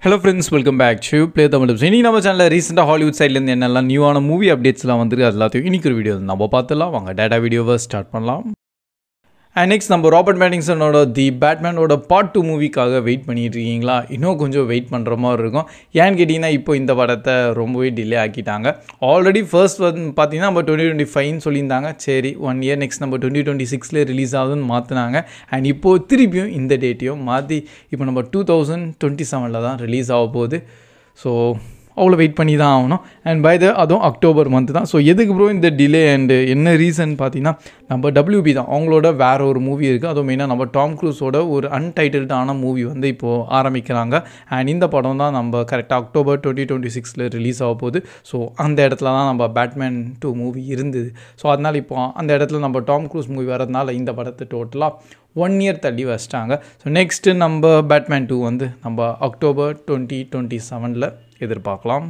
Hello friends, welcome back to Play Tamil Tips. இன்னைக்கு நம்ம சேனல்ல ரீசெண்டா ஹாலிவுட் சைடுல இருந்து என்னெல்லாம் நியூவான மூவி அப்டேட்ஸ்லாம் வந்திருக்கு அது எல்லாத்தையும் இன்னைக்கு ஒரு வீடியோ நம்ம பார்த்துலாம். வாங்க டேட்டா வீடியோவை ஸ்டார்ட் பண்ணலாம். அண்ட் நெக்ஸ்ட் நம்ம ராபர்ட் பேட்டின்சனோட தி பேட்மேனோட பார்ட் 2 மூவிக்காக வெயிட் பண்ணிட்டு இருக்கீங்களா? இன்னும் கொஞ்சம் வெயிட் பண்ணுற மாதிரி இருக்கும். ஏன்னு கேட்டிங்கன்னா இப்போ இந்த படத்தை ரொம்பவே டிலே ஆக்கிட்டாங்க. ஆல்ரெடி ஃபர்ஸ்ட் வந்து பார்த்தீங்கன்னா நம்ம 2025 சொல்லியிருந்தாங்க. சரி 1 இயர் நெக்ஸ்ட் நம்ம 2026 ரிலீஸ் ஆகுதுன்னு மாற்றினாங்க. அண்ட் இப்போது திருப்பியும் இந்த டேட்டையும் மாற்றி இப்போ நம்ம 2027 தான் ரிலீஸ் ஆக போகுது. ஸோ அவ்வளோ வெயிட் பண்ணி தான் ஆகணும். அண்ட் அதுவும் அக்டோபர் மந்த் தான். ஸோ எதுக்கு ப்ரோ இந்த டிலே அண்டு என்ன ரீசன் பார்த்தீங்கன்னா நம்ம WB தான் அவங்களோட வேறு ஒரு மூவி இருக்குது. அதுவும் மெயினாக நம்ம டாம் க்ரூஸோட ஒரு அன்டைட்டில்டான மூவி வந்து இப்போது ஆரம்பிக்கிறாங்க. அண்ட் இந்த படம் தான் நம்ம கரெக்டாக அக்டோபர் 2026 ரிலீஸ் ஆக போகுது. ஸோ அந்த இடத்துல தான் நம்ம பேட்மேன் 2 மூவி இருந்தது. ஸோ அதனால் இப்போ அந்த இடத்துல நம்ம டாம் க்ரூஸ் மூவி வரதுனால இந்த படத்தை டோட்டலாக 1 இயர் தள்ளி வச்சிட்டாங்க. ஸோ நெக்ஸ்ட்டு நம்ம பேட்மேன் 2 வந்து நம்ம அக்டோபர் 2027 எதிர்பார்க்கலாம்.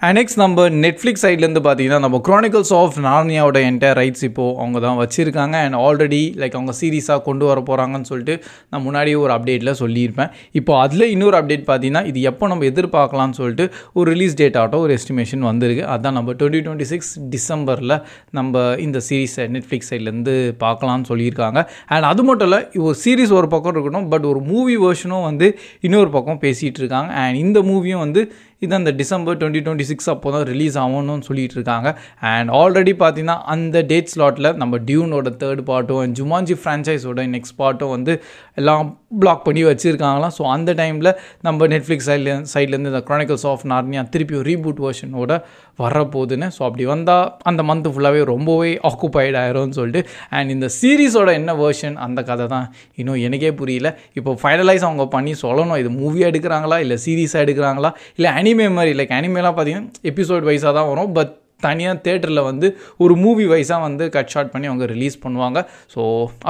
அண்ட் நெக்ஸ்ட் நம்ம நெட்ஃப்ளிக்ஸ் சைட்லேருந்து பார்த்தீங்கன்னா நம்ம குரானிக்கல்ஸ் ஆஃப் நார்னியாவோட என்டையர் ரைட்ஸ் இப்போது அவங்க தான் வச்சுருக்காங்க. அண்ட் ஆல்ரெடி லைக் அவங்க சீரீஸாக கொண்டு வர போகிறாங்கன்னு சொல்லிட்டு நான் முன்னாடியே ஒரு அப்டேட்டில் சொல்லியிருப்பேன். இப்போ அதில் இன்னொரு அப்டேட் பார்த்தீங்கன்னா இது எப்போ நம்ம எதிர்பார்க்கலாம்னு சொல்லிட்டு ஒரு ரிலீஸ் டேட் ஆகட்டும் ஒரு எஸ்டிமேஷன் வந்திருக்கு. அதுதான் நம்ம 2026 டிசம்பரில் நம்ம இந்த சீரீஸை நெட்ஃப்ளிக்ஸ் சைட்லேருந்து பார்க்கலான்னு சொல்லியிருக்காங்க. அண்ட் அது மட்டும் இல்லை ஒரு சீரீஸ் ஒரு பக்கம் இருக்கணும், பட் ஒரு மூவி வெர்ஷனும் வந்து இன்னொரு பக்கம் பேசிகிட்டு இருக்காங்க. அண்ட் இந்த மூவியும் வந்து இது அந்த டிசம்பர் 2026 அப்போ தான் ரிலீஸ் ஆகணும்னு சொல்லிட்டு இருக்காங்க. அண்ட் ஆல்ரெடி பார்த்தீங்கன்னா அந்த டேட் ஸ்லாட்டில் நம்ம டியூனோட 3rd பார்ட்டும் அண்ட் ஜுமான்ஜி ஃப்ரான்ச்சைஸோட நெக்ஸ்ட் பார்ட்டும் வந்து எல்லாம் பிளாக் பண்ணி வச்சுருக்காங்களாம். ஸோ அந்த டைமில் நம்ம நெட்ஃப்ளிக்ஸ் சைட்லேருந்து இந்த குரானிக்கல்ஸ் ஆஃப் நார்னியா திருப்பியும் ரீபூட் வெர்ஷனோட வரப்போகுதுன்னு. ஸோ அப்படி வந்தால் அந்த மந்த் ஃபுல்லாகவே ரொம்பவே ஆக்குபைட் ஆயிரும்னு சொல்லிட்டு. அண்ட் இந்த சீரீஸோட என்ன வெர்ஷன் அந்த கதை தான் இன்னும் எனக்கே புரியல. இப்போ ஃபைனலைஸ் அவங்க பண்ணி சொல்லணும் இது மூவியாக எடுக்கிறாங்களா இல்லை சீரீஸாக எடுக்கிறாங்களா இல்லை அனிமே மாதிரி. லைக் அனிமேலாம் பார்த்தீங்கன்னா எபிசோட் வைஸாக தான் வரும், பட் தனியாக தேட்டரில் வந்து ஒரு மூவி வைஸாக வந்து கட் ஷார்ட் பண்ணி அவங்க ரிலீஸ் பண்ணுவாங்க. ஸோ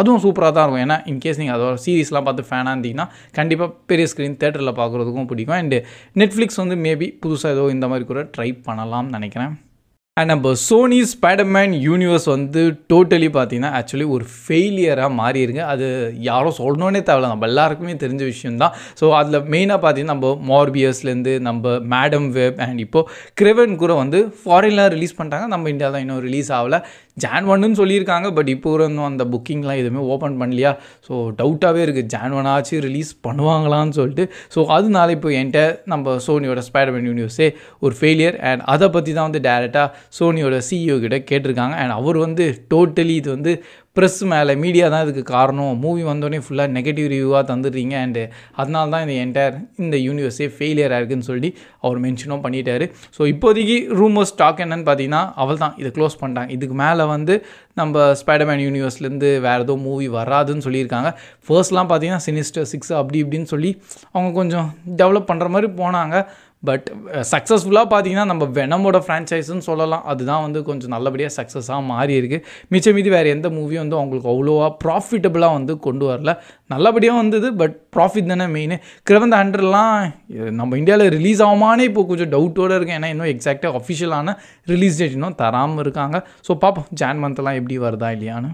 அதுவும் சூப்பராக தான் இருக்கும். ஏன்னா இன்கேஸ் நீங்கள் அதோட சீரீஸ்லாம் பார்த்து ஃபேனாக இருந்தீங்கன்னா கண்டிப்பாக பெரிய ஸ்க்ரீன் தேட்டரில் பார்க்குறதுக்கும் பிடிக்கும். அண்டு நெட்ஃப்ளிக்ஸ் வந்து மேபி புதுசாக ஏதோ இந்த மாதிரி கூட ட்ரை பண்ணலாம்னு நினைக்கிறேன். அண்ட் நம்ம சோனி ஸ்பைடர்மேன் யூனிவர்ஸ் வந்து டோட்டலி பார்த்தீங்கன்னா ஆக்சுவலி ஒரு ஃபெயிலியராக மாறிடுங்க. அது யாரும் சொல்லணுன்னே தேவையில்ல, நம்ம எல்லாருக்குமே தெரிஞ்ச விஷயந்தான். ஸோ அதில் மெயினாக பார்த்தீங்கன்னா நம்ம மார்பியஸ்லேருந்து நம்ம மேடம் வெப் அண்ட் இப்போது கிரெவன் கூட வந்து ஃபாரின்லாம் ரிலீஸ் பண்ணிட்டாங்க. நம்ம இந்தியாவில் இன்னும் ரிலீஸ் ஆகலை. Jan 1 சொல்லியிருக்காங்க, பட் இப்போ இன்னும் அந்த புக்கிங்லாம் எதுவுமே ஓப்பன் பண்ணலையா. ஸோ டவுட்டாகவே இருக்குது Jan 1 ஆச்சு ரிலீஸ் பண்ணுவாங்களான்னு சொல்லிட்டு. ஸோ அதனால இப்போ என்கிட்ட நம்ம சோனியோட ஸ்பைடர்மேன் யூனிவர்ஸே ஒரு ஃபெயிலியர். அண்ட் அதை பற்றி தான் வந்து டேரெக்டாக சோனியோட CEO கிட்ட கேட்டிருக்காங்க. அண்ட் அவர் வந்து டோட்டலி இது வந்து ப்ரெஸ் மேலே மீடியா தான் இதுக்கு காரணம், மூவி வந்தோடனே ஃபுல்லாக நெகட்டிவ் ரிவ்யூவாக தந்துடுறீங்க அண்டு அதனால தான் இந்த யூனிவர்ஸே ஃபெயிலியராக இருக்குதுன்னு சொல்லி அவர் மென்ஷனும் பண்ணிட்டாரு. ஸோ இப்போதைக்கு ரூமர்ஸ் ஸ்டாக் என்னன்னு பார்த்தீங்கன்னா அவள் தான் இதை க்ளோஸ் பண்ணிட்டாங்க. இதுக்கு மேலே வந்து நம்ம ஸ்பைடர்மேன் யூனிவர்ஸ்லேருந்து வேறு ஏதோ மூவி வராதுன்னு சொல்லியிருக்காங்க. ஃபர்ஸ்ட்லாம் பார்த்தீங்கன்னா சினிஸ்டர் 6 அப்படி இப்படின்னு சொல்லி அவங்க கொஞ்சம் டெவலப் பண்ணுற மாதிரி போனாங்க. பட் சக்ஸஸ்ஃபுல்லாக பார்த்தீங்கன்னா நம்ம வெனமோட ஃப்ரான்ச்சைஸ்ன்னு சொல்லலாம். அதுதான் வந்து கொஞ்சம் நல்லபடியாக சக்ஸஸாக மாறி இருக்குது. மிச்சம் மீதி வேறு எந்த மூவியும் வந்து அவங்களுக்கு அவ்வளோவா ப்ராஃபிட்டபுளாக வந்து கொண்டு வரல. நல்லபடியாக வந்தது, பட் ப்ராஃபிட் தானே மெயின். கிரெவன் ஹண்ட்ரட்லாம் நம்ம இந்தியாவில் ரிலீஸ் ஆகுமானே இப்போ கொஞ்சம் டவுட்டோடு இருக்குது. ஏன்னா இன்னும் எக்ஸாக்டாக அஃபிஷியலான ரிலீஸ் டேட் இன்னும் தராமல் இருக்காங்க. ஸோ பார்ப்போம் Jan மந்த்லாம் எப்படி வருதா இல்லையான்னு.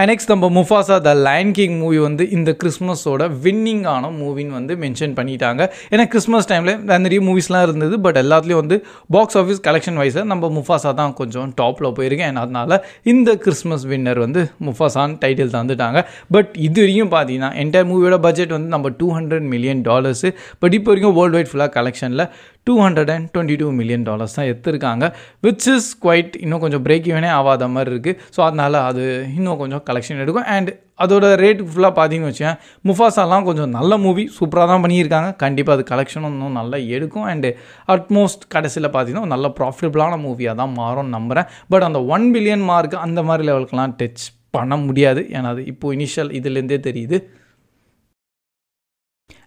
அண்ட் நெக்ஸ்ட் நம்ம முஃபாசா த லயன் கிங் மூவி வந்து இந்த கிறிஸ்மஸோட வின்னிங்கான மூவின்னு வந்து மென்ஷன் பண்ணிட்டாங்க. ஏன்னா கிறிஸ்மஸ் டைமில் நிறைய மூவிஸ்லாம் இருந்தது, பட் எல்லாத்துலேயும் வந்து பாக்ஸ் ஆஃபீஸ் கலெக்ஷன் வைஸாக நம்ம முஃபாசா தான் கொஞ்சம் டாப்பில் போயிருக்கேன். அண்ட் அதனால் இந்த கிறிஸ்மஸ் வின்னர் வந்து முஃபாசான்னு டைட்டில் தந்துட்டாங்க. பட் இது வரைக்கும் பார்த்தீங்கன்னா என்டையர் மூவியோட பட்ஜெட் வந்து நம்ம $200 million. பட் இப்போ வரைக்கும் வேர்ல்டு வைட் ஃபுல்லாக கலெக்ஷனில் $222 million தான் எடுத்திருக்காங்க. விச் இஸ் குவைட் இன்னும் கொஞ்சம் பிரேக் ஈவனே ஆகாத மாதிரி இருக்குது. ஸோ அதனால் அது இன்னும் கொஞ்சம் கலெக்ஷன் எடுக்கும். அண்ட் அதோட ரேட் ஃபுல்லாக பார்த்தீங்கன்னு வச்சேன் முஃபாசாலாம் கொஞ்சம் நல்ல மூவி சூப்பராக தான் பண்ணியிருக்காங்க. கண்டிப்பாக அது கலெக்ஷனும் இன்னும் நல்லா எடுக்கும். அண்டு அட்மோஸ்ட் கடைசியில் பார்த்தீங்கன்னா நல்ல ப்ராஃபிட்டபுளான மூவியாக தான் மாறும்னு நம்புகிறேன். பட் அந்த 1 billion மார்க் அந்த மாதிரி லெவலுக்குலாம் டச் பண்ண முடியாது. ஏன்னா அது இப்போது இனிஷியல் இதுலேருந்தே தெரியுது.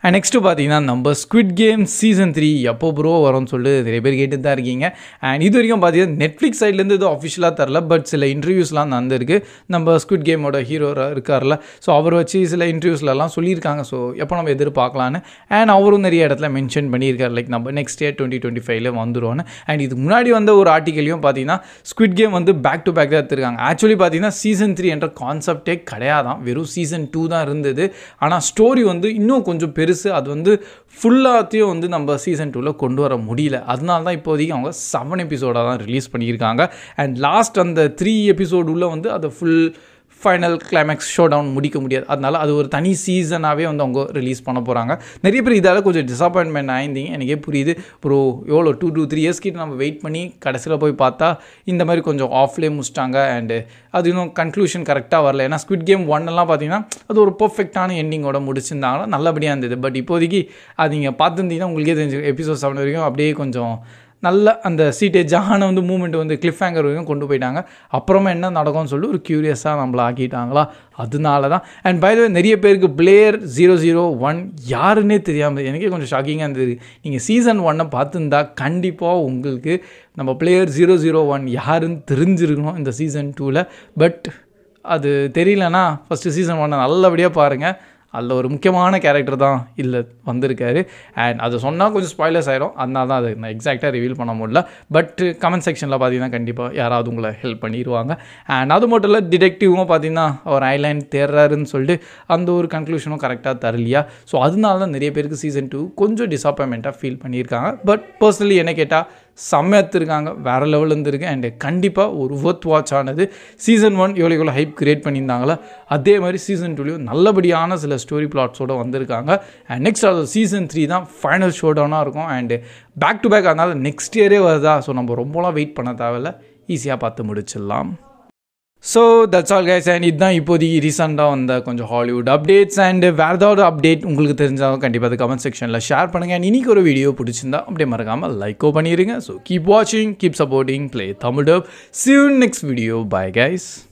அண்ட் நெக்ஸ்ட்டு பார்த்தீங்கன்னா நம்ம ஸ்குவிட் கேம் சீசன் 3 எப்போ ப்ரோ வரும்னு சொல்லிட்டு நிறைய பேர் கேட்டு தான் இருக்கீங்க. அண்ட் இது வரைக்கும் பார்த்தீங்கன்னா நெட்ஃப்ளிக்ஸ் சைட்லேருந்து இது அஃபிஷியலாக தரல, பட் சில இன்டர்வியூஸ்லாம் நடந்திருக்கு. நம்ம ஸ்குவிட் கேமோட ஹீரோ இருக்கார்ல, ஸோ அவர் வச்சு சில இன்டர்வியூஸ்லாம் சொல்லியிருக்காங்க. ஸோ எப்போ நம்ம எதிர்பார்க்கலான்னு அண்ட் அவரும் நிறைய இடத்துல மென்ஷன் பண்ணியிருக்காரு, லைக் நம்ம நெக்ஸ்ட் இயர் 2025 வந்துடுவோன்னு. அண்ட் இதுக்கு முன்னாடி வந்த ஒரு ஆர்டிக்கலையும் பார்த்தீங்கன்னா ஸ்குவிட் கேம் வந்து பேக் டு பேக் தான் எடுத்துருக்காங்க. ஆக்சுவலி பார்த்தீங்கன்னா சீசன் 3 என்ற கான்செப்டே கிடையாதான், வெறும் சீசன் 2 தான் இருந்தது. ஆனால் ஸ்டோரி வந்து இன்னும் கொஞ்சம் பெருசு, அது வந்து ஃபுல்லாத்தையும் வந்து நம்ம சீசன் 2ல கொண்டு வர முடியல. அதனால தான் இப்போதைக்கு அவங்க 7 எபிசோடாக தான் ரிலீஸ் பண்ணியிருக்காங்க. அண்ட் லாஸ்ட் அந்த 3 எபிசோடு உள்ள வந்து அதை full final climax showdown முடிக்க முடியாது. அதனால் அது ஒரு தனி சீசனாகவே வந்து அவங்க ரிலீஸ் பண்ண போகிறாங்க. நிறைய பேர் இதால் கொஞ்சம் டிசப்பாயின்மெண்ட் ஆயிருந்தீங்க, எனக்கே புரியுது. ஒரு எவ்வளோ 2 to 3 இயர்ஸ் கிட்ட நம்ம வெயிட் பண்ணி கடைசியில் போய் பார்த்தா இந்த மாதிரி கொஞ்சம் ஆஃப்லேயே முடிச்சிட்டாங்க. அண்டு அது இன்னும் கன்க்ளூஷன் கரெக்டாக வரல. ஏன்னா ஸ்குவிட் கேம் 1 எல்லாம் பார்த்தீங்கன்னா அது ஒரு பர்ஃபெக்டான எண்டிங்கோட முடிச்சிருந்தாங்கன்னா நல்லபடியாக இருந்தது. பட் இப்போதைக்கு அது நீங்கள் பார்த்துருந்தீங்கன்னா உங்களுக்கே தெரிஞ்சு எபிசோட் 7 வரைக்கும் அப்படியே கொஞ்சம் நல்ல அந்த சீட்டே ஜானை வந்து மூமெண்ட் வந்து கிளிஃப் ஹேங்கர் வரைக்கும் கொண்டு போயிட்டாங்க. அப்புறமா என்ன நடக்கும்னு சொல்லி ஒரு க்யூரியஸாக நம்மளை ஆக்கிட்டாங்களா, அதனால தான். அண்ட் பை த வே நிறைய பேருக்கு பிளேயர் 001 யாருன்னே தெரியாமல், எனக்கே கொஞ்சம் ஷாக்கிங்காக இருந்தது. நீங்கள் சீசன் 1 பார்த்துருந்தா கண்டிப்பாக உங்களுக்கு நம்ம பிளேயர் 001 யாருன்னு தெரிஞ்சிருக்கணும் இந்த சீசன் 2ல். பட் அது தெரியலனா ஃபஸ்ட்டு சீசன் 1 நல்லபடியாக பாருங்கள், அதில் ஒரு முக்கியமான கேரக்டர் தான் இல்லை வந்திருக்காரு. அண்ட் அது சொன்னால் கொஞ்சம் ஸ்பாய்லர்ஸ் ஆகிடும், அதனால தான் அது நான் எக்ஸாக்டாக ரிவீல் பண்ண முடியல. பட் கமெண்ட் செக்ஷனில் பார்த்தீங்கன்னா கண்டிப்பாக யாராவது உங்களை ஹெல்ப் பண்ணிடுவாங்க. அண்ட் அது மட்டும் இல்லை, டிடெக்டிவும் பார்த்தீங்கன்னா அவர் ஐலைன் தேர்றாருன்னு சொல்லிட்டு அந்த ஒரு கன்க்ளூஷனும் கரெக்டாக தரலையா. ஸோ அதனால தான் நிறைய பேருக்கு சீசன் 2 கொஞ்சம் டிசப்பாயின்மெண்ட்டாக ஃபீல் பண்ணியிருக்காங்க. பட் பர்சனலி என்ன கேட்டால் செம்மையாத்திருக்காங்க, வேறு லெவலில் இருந்திருக்கு. அண்டு கண்டிப்பாக ஒரு ஒர்த் வாட்ச் ஆனது. சீசன் 1 எவ்வளோ ஹைப் கிரியேட் பண்ணியிருந்தாங்களோ அதே மாதிரி சீசன் 2லையும் நல்லபடியான சில ஸ்டோரி பிளாட்ஸோடு வந்திருக்காங்க. அண்ட் நெக்ஸ்ட் அது சீசன் 3 தான் ஃபைனல் ஷோ டவுனாக இருக்கும். அண்டு பேக் டு பேக் அதனால் நெக்ஸ்ட் இயரே வருதா, ஸோ நம்ம ரொம்பலாம் வெயிட் பண்ண தேவையில்ல, ஈஸியாக பார்த்து முடிச்சிடலாம். So that's all guys. And இதுதான் இப்போதைக்கு ரீசெண்டாக வந்த கொஞ்சம் ஹாலிவுட் அப்டேட்ஸ். அண்ட் வேறு ஏதாவது அப்டேட் உங்களுக்கு தெரிஞ்சாலும் கண்டிப்பாக அது கமெண்ட் செக்ஷனில் ஷேர் பண்ணுங்கள். அண்ட் இன்றைக்கி ஒரு வீடியோ பிடிச்சிருந்தா அப்படியே மறக்காமல் லைக்கோ பண்ணிடுங்க. ஸோ கீப் வாட்சிங், keep supporting play Tamil dub. See you in next video. Bye guys.